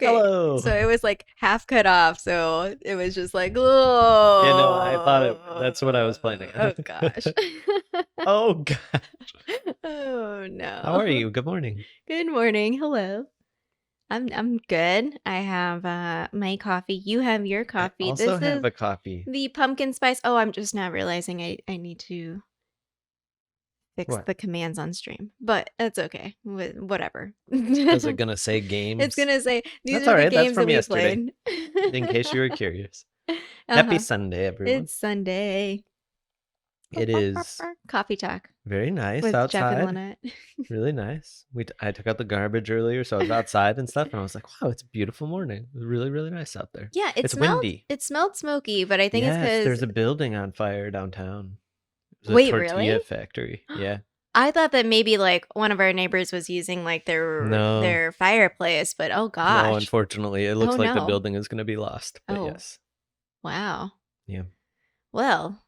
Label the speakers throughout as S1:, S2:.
S1: Okay.
S2: Hello.
S1: So it was like half cut off. So it was just like, oh.
S2: You know, I thought that's what I was planning on.
S1: Oh gosh.
S2: Oh gosh.
S1: Oh no.
S2: How are you? Good morning.
S1: Good morning. Hello. I'm good. I have my coffee. You have your
S2: I
S1: coffee.
S2: also
S1: This
S2: have
S1: is
S2: a coffee.
S1: the pumpkin spice. Oh, I'm just now realizing I need to fix
S2: What?
S1: the commands on stream, but it's okay. Whatever.
S2: Is it gonna say games?
S1: It's gonna say these
S2: That's
S1: are
S2: all
S1: the
S2: right. That's
S1: games that
S2: from
S1: we
S2: yesterday.
S1: played.
S2: In case you were curious. Happy
S1: Uh-huh.
S2: Sunday, everyone.
S1: It's Sunday.
S2: It is
S1: Coffee talk
S2: very nice
S1: with Jeff and
S2: outside.
S1: Lynette.
S2: Really nice. I took out the garbage earlier, so I was outside and stuff, and I was like, "Wow, it's a beautiful morning. It was really, really nice out there."
S1: Yeah,
S2: It's windy.
S1: it smelled smoky, but I think it's
S2: Yes,
S1: because
S2: there's a building on fire downtown. It was a
S1: wait,
S2: tortilla
S1: really?
S2: factory. Yeah.
S1: I thought that maybe like one of our neighbors was using like
S2: No.
S1: their fireplace, but oh
S2: No,
S1: gosh.
S2: unfortunately, it looks
S1: Oh,
S2: like the
S1: no.
S2: building is going to be lost. But
S1: Oh.
S2: yes.
S1: Wow.
S2: Yeah.
S1: Well,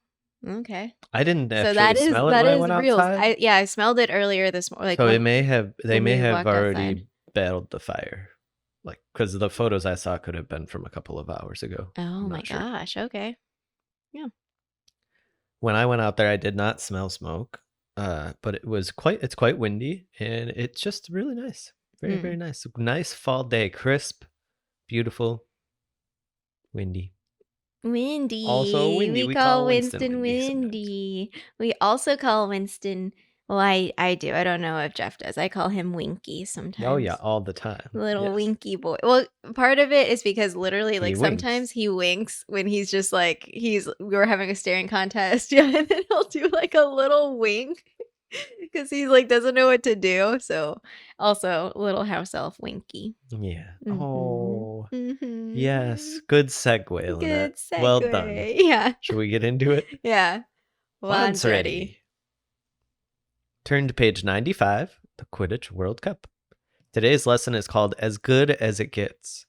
S1: okay.
S2: I didn't
S1: So
S2: actually smell it when I went
S1: real.
S2: outside.
S1: I smelled it earlier this morning. Like
S2: So
S1: when
S2: they may have
S1: we
S2: already
S1: walked outside.
S2: battled the fire. Like, because the photos I saw could have been from a couple of hours ago.
S1: Oh
S2: I'm
S1: my
S2: not sure.
S1: gosh. Okay.
S2: When I went out there, I did not smell smoke. But it's quite windy, and it's just really nice. Very, very nice. Nice fall day, crisp, beautiful, windy.
S1: Windy.
S2: Also windy.
S1: We call
S2: Winston
S1: Windy. We also call Winston. Well, I do. I don't know if Jeff does. I call him Winky sometimes.
S2: Oh yeah, all the time.
S1: Little
S2: Yes.
S1: Winky boy. Well, part of it is because literally,
S2: He
S1: like,
S2: winks.
S1: sometimes he winks when he's just like, we're having a staring contest. Yeah, and then he'll do like a little wink because he like doesn't know what to do. So, also, little house elf Winky.
S2: Yeah.
S1: Mhm.
S2: Oh.
S1: Mhm.
S2: Yes. Good segue, Lynette.
S1: Good segue.
S2: Well done.
S1: Yeah.
S2: Should we get into it?
S1: Yeah.
S2: Once ready. Turn to page 95, the Quidditch World Cup. Today's lesson is called As Good as It Gets.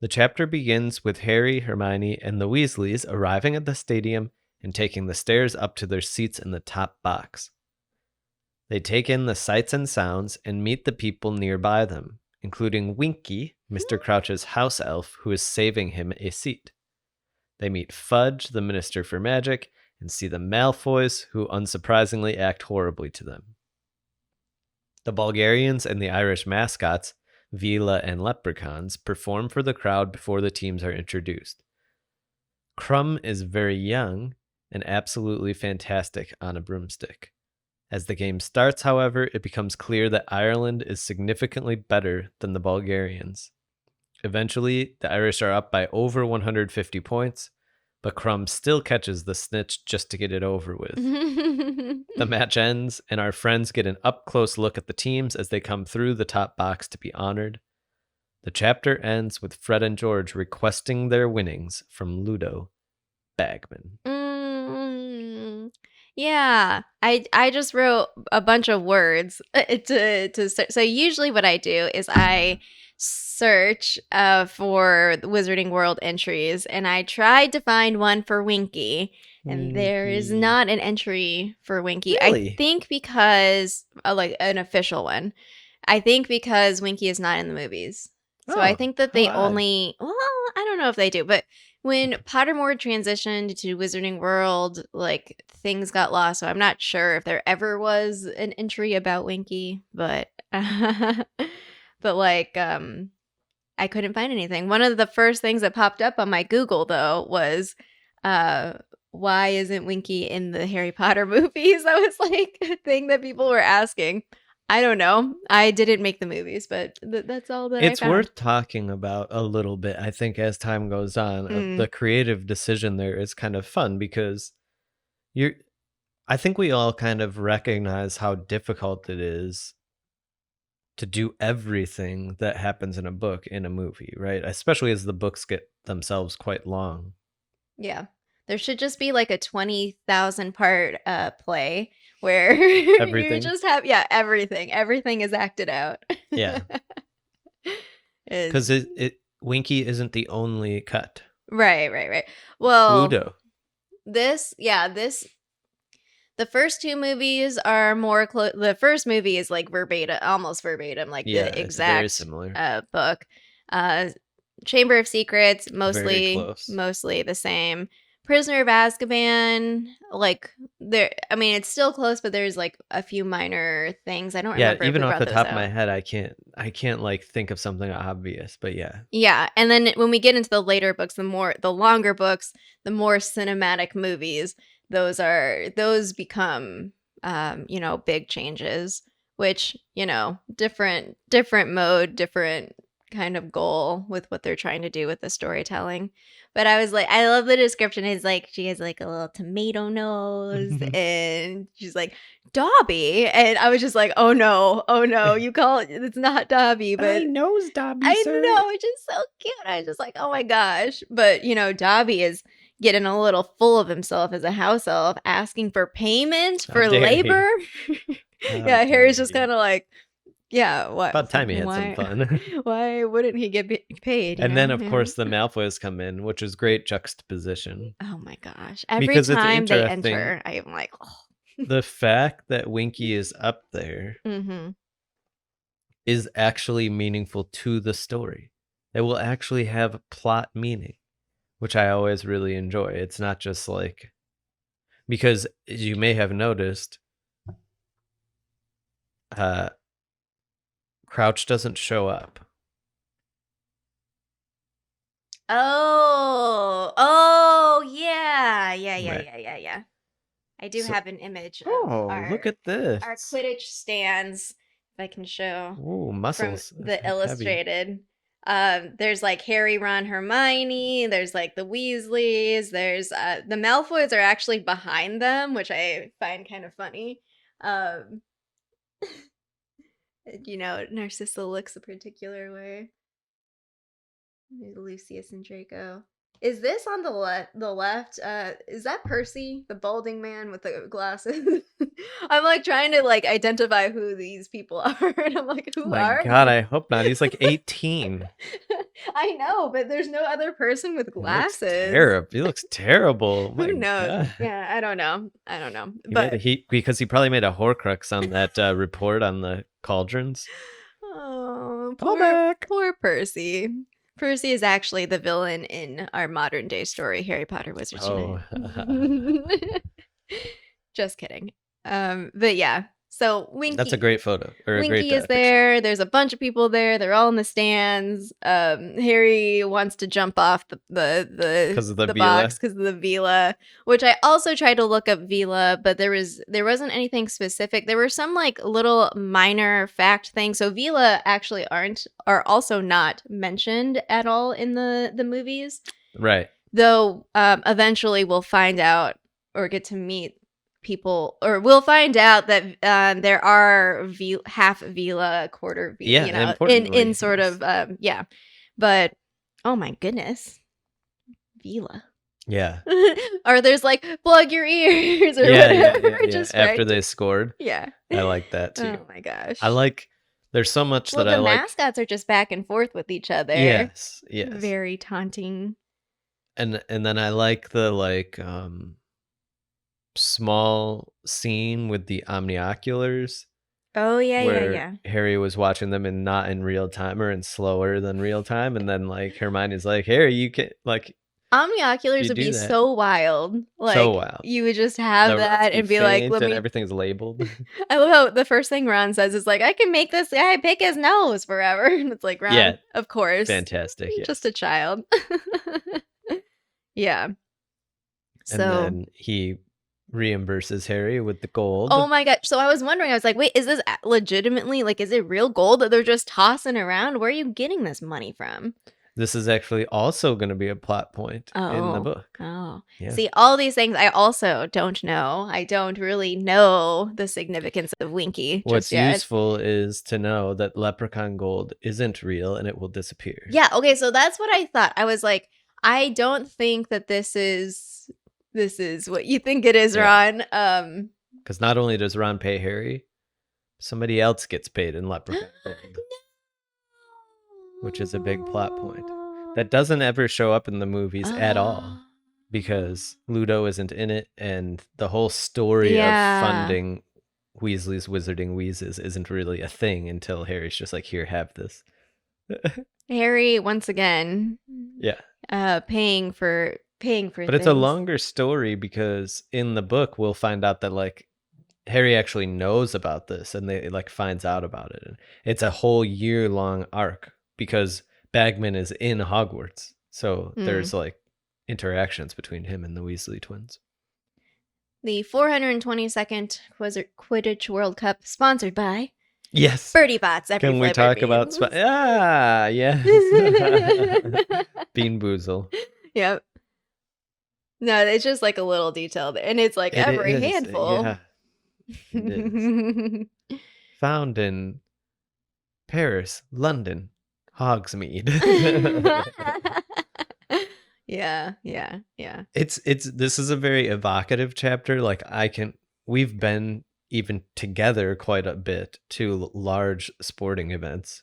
S2: The chapter begins with Harry, Hermione, and the Weasleys arriving at the stadium and taking the stairs up to their seats in the top box. They take in the sights and sounds and meet the people nearby them, including Winky, Mr. Crouch's house elf, who is saving him a seat. They meet Fudge, the Minister for Magic, and see the Malfoys, who unsurprisingly act horribly to them. The Bulgarians and the Irish mascots, Veela and Leprechauns, perform for the crowd before the teams are introduced. Krum is very young and absolutely fantastic on a broomstick. As the game starts, however, it becomes clear that Ireland is significantly better than the Bulgarians. Eventually, the Irish are up by over 150 points, but Krum still catches the snitch just to get it over with. The match ends, and our friends get an up-close look at the teams as they come through the top box to be honored. The chapter ends with Fred and George requesting their winnings from Ludo Bagman.
S1: Yeah, I just wrote a bunch of words to start. So usually what I do is I search for the Wizarding World entries, and I tried to find one for Winky, and there is not an entry for Winky.
S2: Really?
S1: I think because like an official one. I think because Winky is not in the movies. So I think that they only, well, I don't know if they do, but when Pottermore transitioned to Wizarding World, like things got lost. So I'm not sure if there ever was an entry about Winky, but like I couldn't find anything. One of the first things that popped up on my Google though was why isn't Winky in the Harry Potter movies? That was like a thing that people were asking. I don't know. I didn't make the movies, but that's all that I found.
S2: It's worth talking about a little bit, I think, as time goes on. The creative decision there is kind of fun because I think we all kind of recognize how difficult it is to do everything that happens in a book in a movie, right? Especially as the books get themselves quite long.
S1: Yeah. There should just be like a 20,000 part play where
S2: Everything.
S1: you just have everything. Everything is acted out.
S2: Yeah. Because Winky isn't the only cut.
S1: Right. Well,
S2: Ludo.
S1: The first two movies are more the first movie is like verbatim, almost verbatim, like the exact
S2: very similar.
S1: book. Chamber of Secrets,
S2: Very close.
S1: mostly the same. Prisoner of Azkaban, like there. I mean, it's still close, but there's like a few minor things. I don't remember.
S2: Even
S1: if we
S2: off the
S1: brought
S2: top
S1: those
S2: of my
S1: out.
S2: head, I can't like think of something obvious. But yeah,
S1: Yeah, and then when we get into the later books, the longer books, the more cinematic movies, those become big changes, which, different mode, different kind of goal with what they're trying to do with the storytelling. But I was like, I love the description. It's like she has like a little tomato nose and she's like, Dobby. And I was just like, oh no, you call it's not Dobby, but
S2: knows Dobby,
S1: I know, it's just so cute. I was just like, oh my gosh. But, Dobby is getting a little full of himself as a house elf, asking for payment for labor. Yeah, Harry's just kind of like, yeah, what?
S2: About time he had some fun.
S1: Why wouldn't he get paid?
S2: And then, of course, the Malfoys come in, which is great juxtaposition.
S1: Oh my gosh. Every
S2: Because it's
S1: time they
S2: interesting.
S1: enter, I am like, oh.
S2: The fact that Winky is up there is actually meaningful to the story. It will actually have plot meaning, which I always really enjoy. It's not just like, because as you may have noticed, Crouch doesn't show up.
S1: Oh, yeah. Yeah. I do have an image of
S2: look at this.
S1: Our Quidditch stands, if I can show.
S2: Ooh, muscles.
S1: From the illustrated. There's like Harry, Ron, Hermione. There's like the Weasleys. There's the Malfoys are actually behind them, which I find kind of funny. Narcissa looks a particular way. Lucius and Draco. Is this on the left? Is that Percy, the balding man with the glasses? I'm like trying to like identify who these people are, and I'm like, who are?
S2: My God, I hope not. He's like 18.
S1: I know, but there's no other person with glasses.
S2: He looks terrible.
S1: Who knows? God. Yeah, I don't know.
S2: Because he probably made a Horcrux on that report on the cauldrons.
S1: Oh, poor Percy. Percy is actually the villain in our modern day story, Harry Potter Wizards Unite. Just kidding. But yeah, so Winky.
S2: That's a great photo.
S1: Winky is there. There's a bunch of people there. They're all in the stands. Harry wants to jump off the box because of the Veela, which I also tried to look up Veela, but there wasn't anything specific. There were some like little minor fact things. So Veela actually are also not mentioned at all in the movies.
S2: Right.
S1: Though eventually we'll find out or get to meet people, or we'll find out that there are half Veela, quarter Veela, in sort of but oh my goodness, Veela.
S2: Yeah.
S1: Or there's like plug your ears or whatever. Just
S2: after they scored.
S1: Yeah.
S2: I like that too.
S1: Oh my gosh.
S2: There's so much that I like.
S1: The mascots are just back and forth with each other.
S2: Yes.
S1: Very taunting.
S2: And then I like the small scene with the omnioculars.
S1: Oh yeah.
S2: Harry was watching them and not in real time or in slower than real time, and then like Hermione's like, Harry, you can like
S1: omnioculars would be so wild. Like
S2: so wild.
S1: You would just have that and be like,
S2: and everything's labeled.
S1: I love how the first thing Ron says is like, I can make this guy pick his nose forever. And it's like, Ron, of course.
S2: Fantastic.
S1: Just a child. Yeah.
S2: And then he reimburses Harry with the gold.
S1: Oh my god. So I was wondering, I was like, wait, is this legitimately, like, is it real gold that they're just tossing around? Where are you getting this money from?
S2: This is actually also going to be a plot point in the book.
S1: Oh. Yeah. See, all these things I also don't know. I don't really know the significance of Winky.
S2: What's useful is to know that leprechaun gold isn't real and it will disappear.
S1: Yeah, okay, so that's what I thought. I was like, I don't think that this is what you think it is, Ron.
S2: Because not only does Ron pay Harry, somebody else gets paid in leprechaun gold. Which is a big plot point that doesn't ever show up in the movies at all, because Ludo isn't in it, and the whole story of funding Weasley's Wizarding Wheezes isn't really a thing until Harry's just like, here, have this.
S1: Harry once again.
S2: Yeah.
S1: Paying for
S2: But
S1: things.
S2: it's a longer story because in the book we'll find out that like Harry actually knows about this and they like finds out about it. And it's a whole year-long arc because Bagman is in Hogwarts. So there's like interactions between him and the Weasley twins.
S1: The 422nd Quidditch World Cup, sponsored by
S2: Yes.
S1: Birdie Bots.
S2: Can we talk about yes. Bean Boozle.
S1: Yep. No, it's just like a little detail there. And it's like every handful.
S2: Yeah. It is. Found in Paris, London, Hogsmeade.
S1: Yeah.
S2: This is a very evocative chapter. Like we've been even together quite a bit to large sporting events.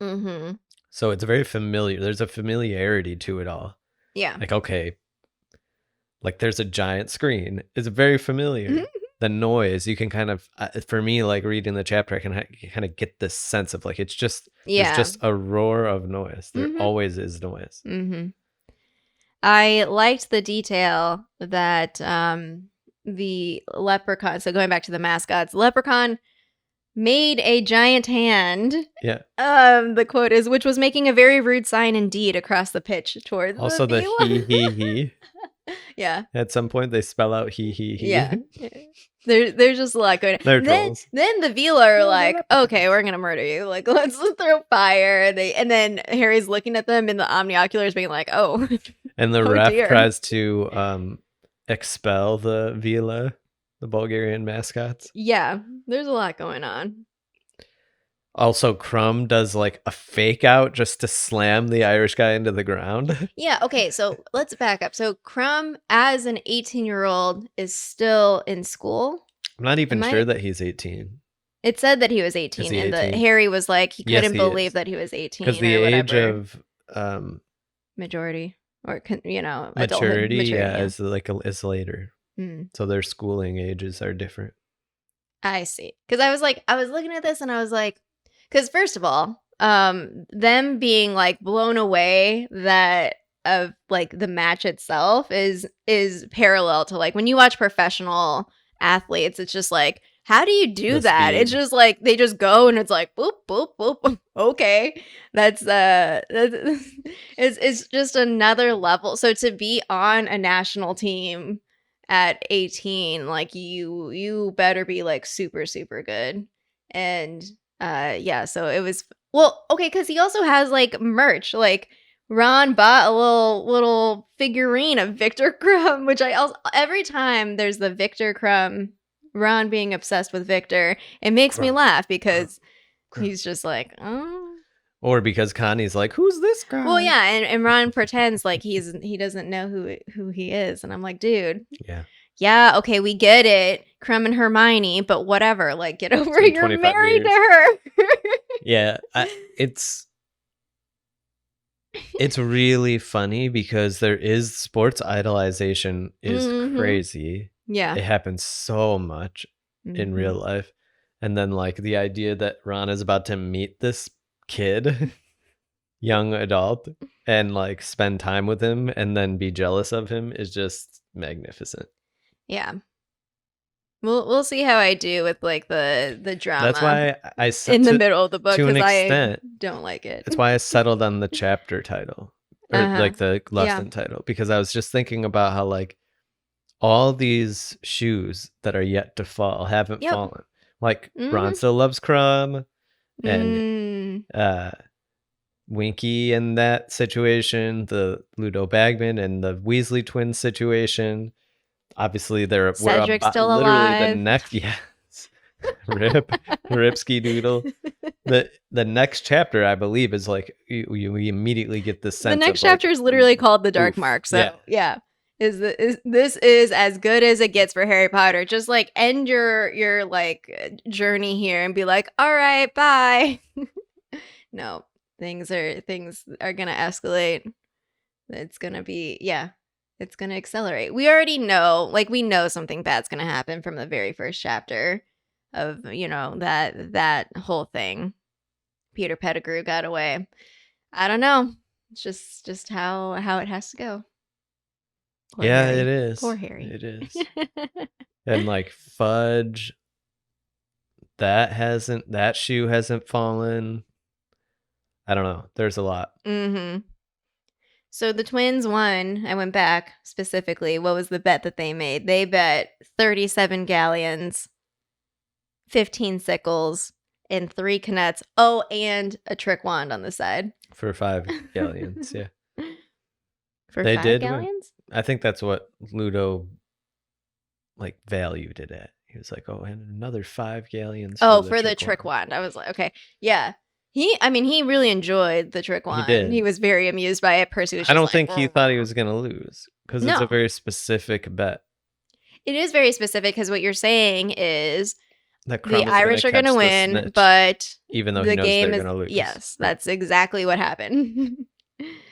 S1: Mm-hmm.
S2: So it's very familiar. There's a familiarity to it all.
S1: Yeah.
S2: Like, okay, like there's a giant screen. It's very familiar. The noise, you can kind of, for me, like reading the chapter, I can kind of get this sense of like, it's just a roar of noise. There always is noise.
S1: Mm-hmm. I liked the detail that the leprechaun, so going back to the mascots, leprechaun made a giant hand.
S2: Yeah.
S1: The quote is, which was making a very rude sign indeed across the pitch towards
S2: also the he.
S1: Yeah.
S2: At some point they spell out he.
S1: Yeah. There's just a lot going on.
S2: They're trolls.
S1: Then the Veela are like, okay, we're gonna murder you. Like, let's throw fire. And then Harry's looking at them in the omnioculars being like, oh.
S2: And the ref tries to expel the Veela, the Bulgarian mascots.
S1: Yeah, there's a lot going on.
S2: Also, Krum does like a fake out just to slam the Irish guy into the ground.
S1: Yeah, okay, so let's back up. So Krum, as an 18-year-old, is still in school.
S2: I'm not even sure that he's 18.
S1: It said that he was 18, and that Harry was like, he couldn't believe that he was 18.
S2: Because the age of
S1: majority, or
S2: maturity, is later. So their schooling ages are different.
S1: I see. Because I was looking at this and I was like, because first of all, them being like blown away that of like the match itself is parallel to like when you watch professional athletes, it's just like, how do you do that? Speed. It's just like they just go and it's like boop boop boop. Okay, that's it's just another level. So to be on a national team at 18, like you better be like super super good. And so it was okay, because he also has like merch. Like Ron bought a little figurine of Victor Krum, which I also, every time there's the Victor Krum, Ron being obsessed with Victor, it makes me laugh because he's just like, oh.
S2: Or because Connie's like, who's this guy?
S1: Well, yeah, and Ron pretends like he doesn't know who he is, and I'm like, dude. Yeah, okay, we get it, Krum and Hermione, but whatever. Like, get over it. You're married to her.
S2: Yeah, it's really funny because there is sports idolization is crazy.
S1: Yeah.
S2: It happens so much in real life. And then like the idea that Ron is about to meet this kid, young adult, and like spend time with him and then be jealous of him is just magnificent.
S1: Yeah. We'll see how I do with like the drama.
S2: That's why I
S1: in the middle of the book,
S2: to an extent,
S1: I don't like it.
S2: That's why I settled on the chapter title or like the lesson title, because I was just thinking about how like all these shoes that are yet to fall haven't fallen. Like Ron still loves Krum and Winky in that situation, the Ludo Bagman and the Weasley twins situation. Obviously,
S1: Cedric's still
S2: literally
S1: alive.
S2: The next, yes, Ripsky Doodle. The next chapter, I believe, is like we immediately get this sense.
S1: The next
S2: of,
S1: chapter
S2: like,
S1: is literally called The Dark Mark. So yeah. This is as good as it gets for Harry Potter. Just like end your like journey here and be like, all right, bye. No, things are gonna escalate. It's gonna be it's gonna accelerate. We already know, like we know something bad's gonna happen from the very first chapter of that whole thing. Peter Pettigrew got away. I don't know. It's just how it has to go.
S2: Poor Harry. It is.
S1: Poor Harry.
S2: It is. And like Fudge, that shoe hasn't fallen. I don't know. There's a lot.
S1: Mm-hmm. So the twins won. I went back specifically. What was the bet that they made? They bet 37 galleons, 15 sickles, and 3 canuts. Oh, and a trick wand on the side.
S2: For 5 galleons, yeah.
S1: For they 5 galleons?
S2: I think that's what Ludo valued it at. He was like, oh, and another 5 galleons.
S1: For the trick wand. I was like, okay. Yeah. He really enjoyed the trick wand.
S2: He did.
S1: He was very amused by it. Percy was just
S2: I don't think he thought he was going to lose because it's a very specific bet.
S1: It is very specific because what you're saying is
S2: that
S1: the Irish are going to win, but
S2: even though he knows they're going to lose.
S1: Yes, that's exactly what happened.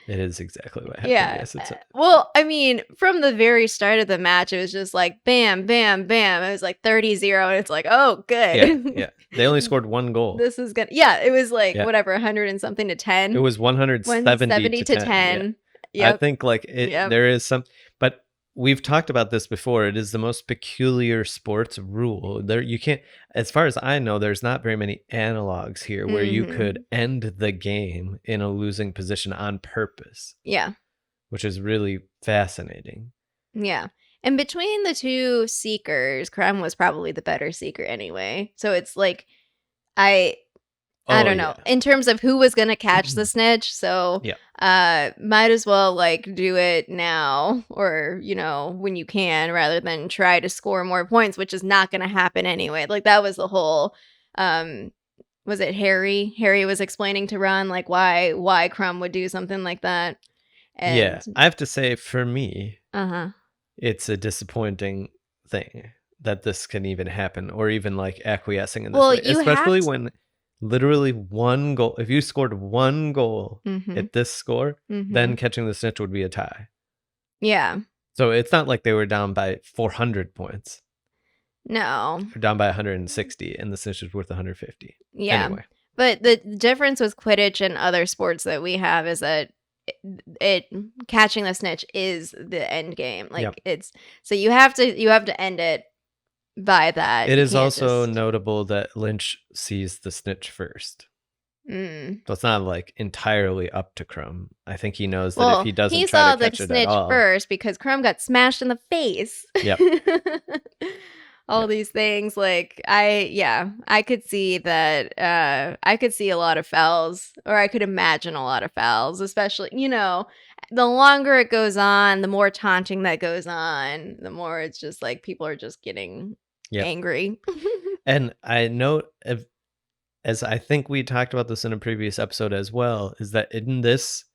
S2: It is exactly what happened.
S1: Yeah.
S2: Yes,
S1: well, I mean, from the very start of the match, it was just like bam, bam, bam. It was like 30-0, and it's like, oh, good.
S2: Yeah. They only scored 1 goal.
S1: This is good. Yeah, it was like whatever, 100 and something to 10.
S2: It was 170 to 10. Yeah. I think there is some, but we've talked about this before. It is the most peculiar sports rule. You can't, as far as I know, there's not very many analogs here where you could end the game in a losing position on purpose.
S1: Yeah.
S2: Which is really fascinating.
S1: Yeah. And between the two seekers, Krum was probably the better seeker anyway. So it's like, I don't know. In terms of who was going to catch the snitch, so might as well do it now or, when you can rather than try to score more points, which is not going to happen anyway. That was the whole, was it Harry? Harry was explaining to Ron, why Krum would do something like that. And
S2: I have to say for me, it's a disappointing thing that this can even happen or even acquiescing in this way, especially when literally 1 goal. If you scored 1 goal at this score, then catching the snitch would be a tie.
S1: Yeah.
S2: So it's not like they were down by 400 points.
S1: No.
S2: They're down by 160 and the snitch is worth 150.
S1: Yeah.
S2: Anyway.
S1: But the difference with Quidditch and other sports that we have is that it catching the snitch is the end game. It's so you have to end it by that.
S2: It is also notable that Lynch sees the snitch first. So it's not entirely up to Krum. I think he knows that if he doesn't try to catch it at all.
S1: He saw the snitch first because Krum got smashed in the face.
S2: Yep.
S1: All these things I could see that I could see a lot of fouls, or I could imagine a lot of fouls, especially the longer it goes on, the more taunting that goes on, the more it's just people are just getting angry.
S2: And I note, as I think we talked about this in a previous episode as well, is that in this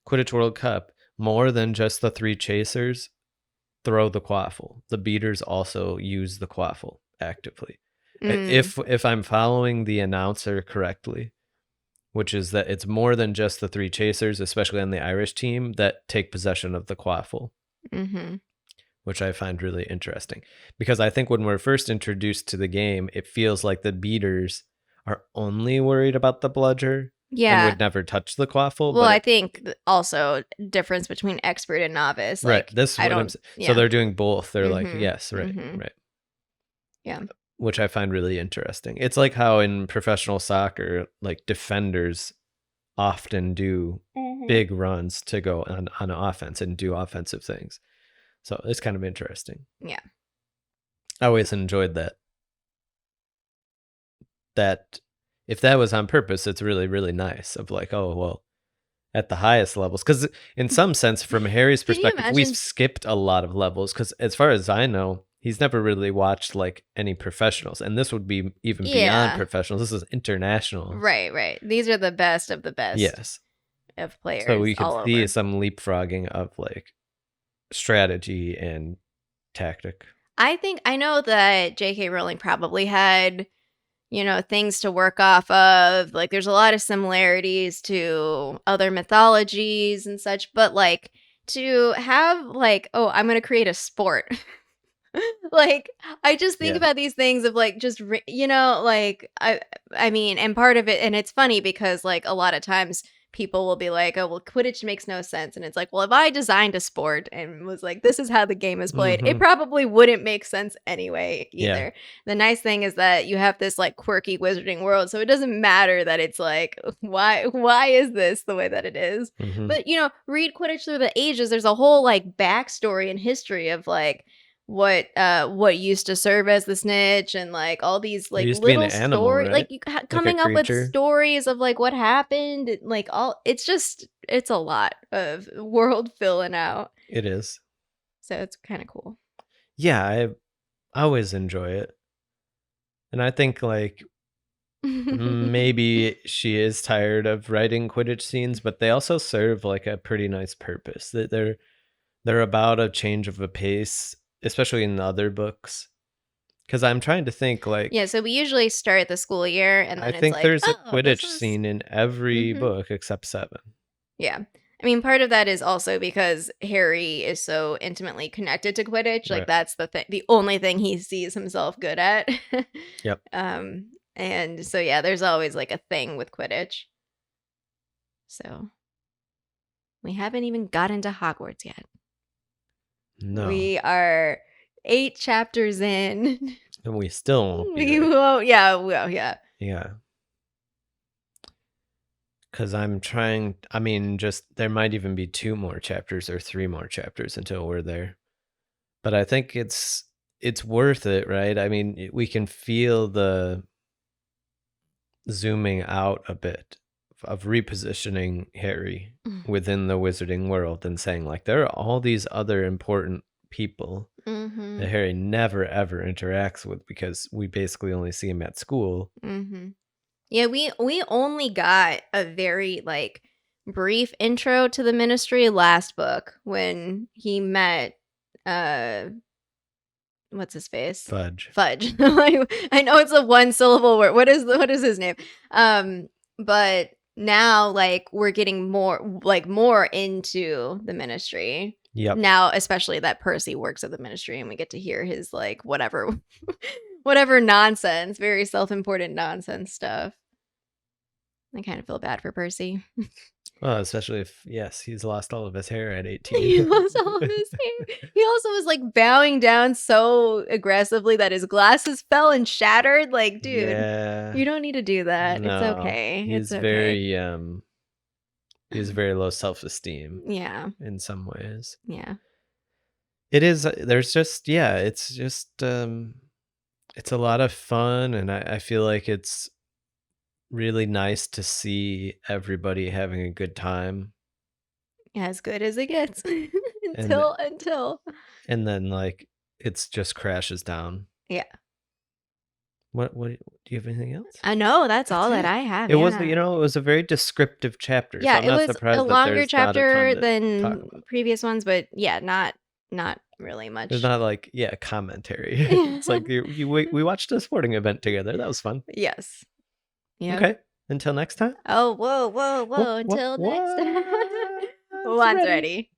S2: Quidditch World Cup, more than just the 3 chasers throw the quaffle. The beaters also use the quaffle actively. If I'm following the announcer correctly, which is that it's more than just the 3 chasers, especially on the Irish team, that take possession of the quaffle. Which I find really interesting. Because I think when we're first introduced to the game, it feels like the beaters are only worried about the bludger. And would never touch the quaffle.
S1: Well, I think also difference between expert and novice.
S2: Right. This is what I'm saying. So they're doing both. They're yes, right, right.
S1: Yeah.
S2: Which I find really interesting. It's like how in professional soccer, defenders often do big runs to go on offense and do offensive things. So it's kind of interesting.
S1: Yeah.
S2: I always enjoyed that. If that was on purpose, it's really, really nice of oh, well, at the highest levels. Because in some sense, from Harry's perspective, we've skipped a lot of levels. Because as far as I know, he's never really watched any professionals. And this would be even beyond professionals. This is international.
S1: Right. These are the best of the best.
S2: Yes.
S1: Of players.
S2: So we could see some leapfrogging of strategy and tactic.
S1: I know that J.K. Rowling probably had things to work off of. There's a lot of similarities to other mythologies and such, but to have oh, I'm going to create a sport. I just think about these things of I mean, and part of it, and it's funny because a lot of times people will be like, oh, well, Quidditch makes no sense. And it's like, well, if I designed a sport and was like, this is how the game is played, it probably wouldn't make sense anyway either. The nice thing is that you have this like quirky wizarding world. So it doesn't matter that it's like, why is this the way that it is? But, you know, read Quidditch Through the Ages. There's a whole like backstory and history of like, what used to serve as the snitch and like all these like little stories, right? Like coming up with stories of like what happened, like all it's a lot of world filling out.
S2: It is.
S1: So it's kind of cool.
S2: Yeah, I always enjoy it. And I think like maybe she is tired of writing Quidditch scenes, but they also serve like a pretty nice purpose. That they're about a change of a pace, especially in the other books. Because I'm trying to think like...
S1: Yeah, so we usually start the school year and then
S2: I think there's a Quidditch scene in every book except 7.
S1: Yeah. I mean, part of that is also because Harry is so intimately connected to Quidditch. Like, that's the only thing he sees himself good at.
S2: Yep.
S1: And so, yeah, there's always like a thing with Quidditch. So, we haven't even got into Hogwarts yet.
S2: No.
S1: We are 8 chapters in.
S2: And we still won't be.
S1: We won't. Yeah, well, yeah.
S2: Yeah. Because I'm trying, I mean, just there might even be 2 more chapters or 3 more chapters until we're there. But I think it's worth it, right? I mean, we can feel the zooming out a bit of repositioning Harry within the wizarding world and saying like there are all these other important people that Harry never ever interacts with because we basically only see him at school.
S1: Yeah, we only got a very like brief intro to the Ministry last book when he met what's his face?
S2: Fudge.
S1: I know it's a 1-syllable word. What is his name? But now like we're getting more into the Ministry.
S2: Yep.
S1: Now, especially that Percy works at the Ministry and we get to hear his like whatever nonsense, very self-important nonsense stuff. I kind of feel bad for Percy.
S2: Well, especially if, yes, he's lost all of his hair at 18.
S1: He lost all of his hair. He also was like bowing down so aggressively that his glasses fell and shattered. Like, dude, you don't need to do that. No, it's okay.
S2: He's very low self-esteem.
S1: Yeah.
S2: In some ways.
S1: Yeah.
S2: It is, there's just, yeah, it's just, it's a lot of fun. And I feel like it's really nice to see everybody having a good time.
S1: As good as it gets. until.
S2: And then like, it's just crashes down.
S1: Yeah.
S2: What do you have anything else?
S1: I know that's all that I have.
S2: It was, it was a very descriptive chapter.
S1: Yeah,
S2: so I'm
S1: it was a longer chapter than previous ones, but yeah, not really much.
S2: There's not like commentary. It's like we watched a sporting event together. That was fun.
S1: Yes. Yeah.
S2: Okay. Until next time.
S1: Oh, whoa. Until next time. One's ready.